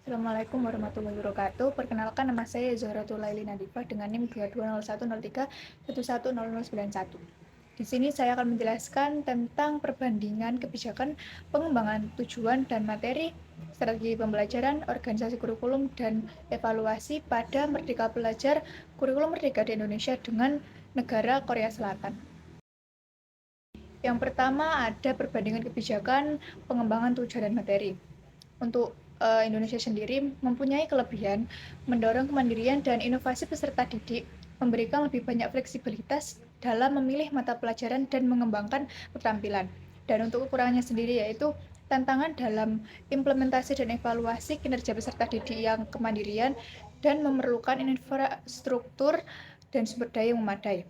Assalamualaikum warahmatullahi wabarakatuh. Perkenalkan, nama saya Zahratul Laili Nadifah dengan NIM 220103110091. Di sini saya akan menjelaskan tentang perbandingan kebijakan pengembangan tujuan dan materi, strategi pembelajaran, organisasi kurikulum, dan evaluasi pada Merdeka Belajar Kurikulum Merdeka di Indonesia dengan negara Korea Selatan. Yang pertama ada perbandingan kebijakan pengembangan tujuan dan materi. Untuk Indonesia sendiri mempunyai kelebihan mendorong kemandirian dan inovasi peserta didik, memberikan lebih banyak fleksibilitas dalam memilih mata pelajaran dan mengembangkan keterampilan. Dan untuk kekurangannya sendiri yaitu tantangan dalam implementasi dan evaluasi kinerja peserta didik yang kemandirian dan memerlukan infrastruktur dan sumber daya yang memadai.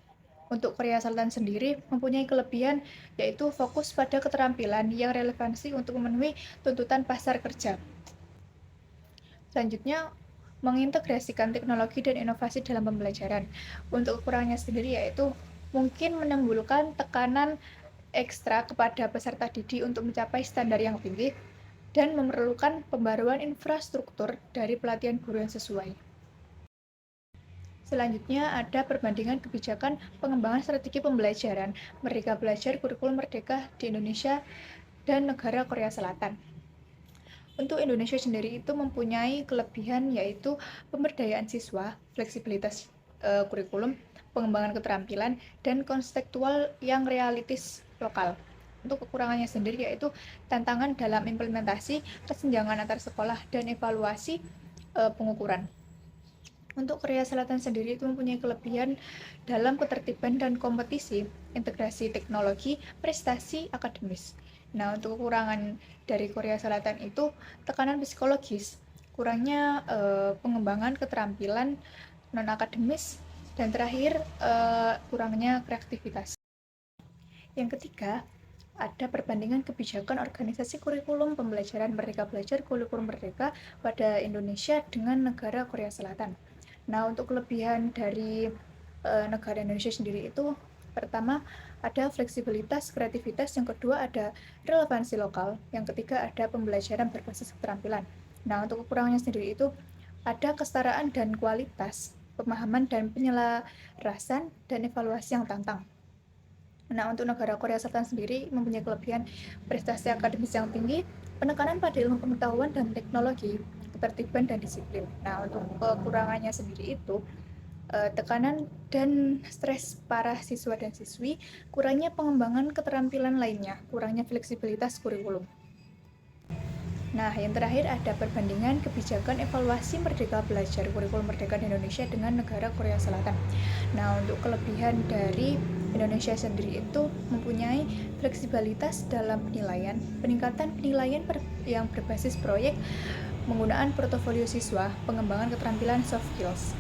Untuk Korea Selatan sendiri mempunyai kelebihan yaitu fokus pada keterampilan yang relevansi untuk memenuhi tuntutan pasar kerja. Selanjutnya, mengintegrasikan teknologi dan inovasi dalam pembelajaran. Untuk kekurangannya sendiri yaitu mungkin menimbulkan tekanan ekstra kepada peserta didik untuk mencapai standar yang tinggi dan memerlukan pembaruan infrastruktur dari pelatihan guru yang sesuai. Selanjutnya ada perbandingan kebijakan pengembangan strategi pembelajaran Merdeka Belajar Kurikulum Merdeka di Indonesia dan negara Korea Selatan. Untuk Indonesia sendiri itu mempunyai kelebihan yaitu pemberdayaan siswa, fleksibilitas kurikulum, pengembangan keterampilan, dan konseptual yang realistis lokal. Untuk kekurangannya sendiri yaitu tantangan dalam implementasi, kesenjangan antar sekolah, dan evaluasi pengukuran. Untuk Korea Selatan sendiri itu mempunyai kelebihan dalam ketertiban dan kompetisi, integrasi teknologi, prestasi akademis. Nah, untuk kekurangan dari Korea Selatan itu tekanan psikologis, kurangnya pengembangan keterampilan non-akademis, dan terakhir kurangnya kreativitas. Yang ketiga, ada perbandingan kebijakan organisasi kurikulum pembelajaran Merdeka Belajar Kurikulum Merdeka pada Indonesia dengan negara Korea Selatan. Nah, untuk kelebihan dari negara Indonesia sendiri itu pertama ada fleksibilitas, kreativitas, yang kedua ada relevansi lokal, yang ketiga ada pembelajaran berbasis keterampilan. Nah, untuk kekurangannya sendiri itu ada kesetaraan dan kualitas, pemahaman dan penyelarasan, dan evaluasi yang tantang. Nah, untuk negara Korea Selatan sendiri mempunyai kelebihan prestasi akademis yang tinggi, penekanan pada ilmu pengetahuan dan teknologi, ketertiban dan disiplin. Nah, untuk kekurangannya sendiri itu tekanan dan stres para siswa dan siswi, kurangnya pengembangan keterampilan lainnya, kurangnya fleksibilitas kurikulum. Nah, yang terakhir ada perbandingan kebijakan evaluasi Merdeka Belajar Kurikulum Merdeka di Indonesia dengan negara Korea Selatan. Nah, untuk kelebihan dari Indonesia sendiri itu mempunyai fleksibilitas dalam penilaian, peningkatan penilaian yang berbasis proyek, penggunaan portofolio siswa, pengembangan keterampilan soft skills.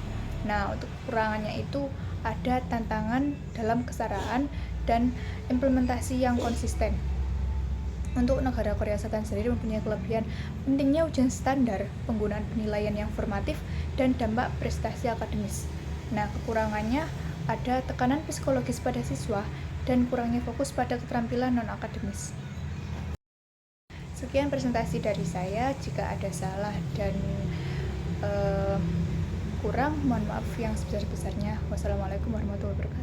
Nah, untuk kekurangannya itu ada tantangan dalam kesetaraan dan implementasi yang konsisten. Untuk negara Korea Selatan sendiri mempunyai kelebihan pentingnya ujian standar, penggunaan penilaian yang formatif, dan dampak prestasi akademis. Nah, kekurangannya ada tekanan psikologis pada siswa dan kurangnya fokus pada keterampilan non-akademis. Sekian presentasi dari saya. Jika ada salah dan kurang, mohon maaf yang sebesar-besarnya. Wassalamualaikum warahmatullahi wabarakatuh.